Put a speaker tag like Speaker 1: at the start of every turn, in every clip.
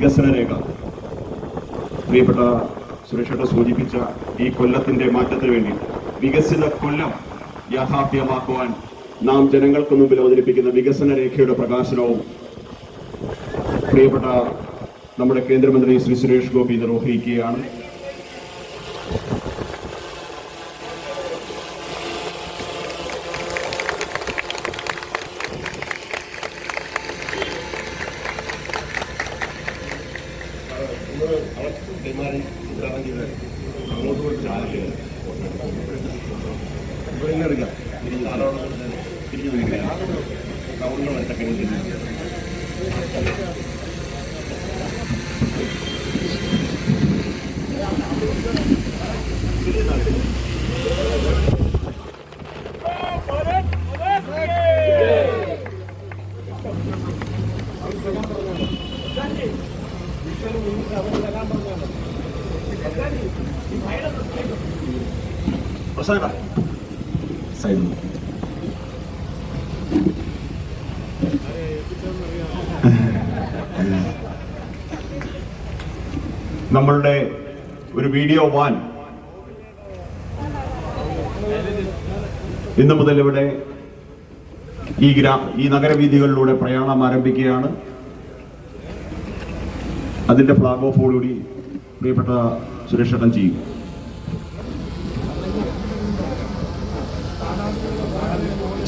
Speaker 1: വികസന രേഖ പ്രിയപ്പെട്ട സുരേഷേട്ട സൂചിപ്പിച്ച ഈ കൊല്ലത്തിന്റെ മാറ്റത്തിന് വേണ്ടി വികസിത കൊല്ലം യാഥാർത്ഥ്യമാക്കുവാൻ നാം ജനങ്ങൾക്ക് മുമ്പിൽ അവതരിപ്പിക്കുന്ന വികസന രേഖയുടെ പ്രകാശനവും പ്രിയപ്പെട്ട നമ്മുടെ കേന്ദ്രമന്ത്രി ശ്രീ സുരേഷ് ഗോപി നിർവഹിക്കുകയാണ്. നമ്മളുടെ ഒരു വീഡിയോ വാൻ ഇന്നു മുതൽ ഇവിടെ ഈ നഗരവീഥികളിലൂടെ പ്രയാണം ആരംഭിക്കുകയാണ്. അതിന്റെ ഫ്ലാഗ് ഓഫോടുകൂടി പ്രിയപ്പെട്ട സുരേഷേട്ടൻ ചെയ്യും.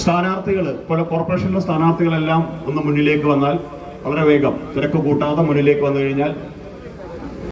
Speaker 1: സ്ഥാനാർത്ഥികൾ, പല കോർപ്പറേഷനിലെ സ്ഥാനാർത്ഥികളെല്ലാം ഒന്ന് മുന്നിലേക്ക് വന്നാൽ വളരെ വേഗം, തിരക്ക് കൂട്ടാതെ മുന്നിലേക്ക് വന്നു കഴിഞ്ഞാൽ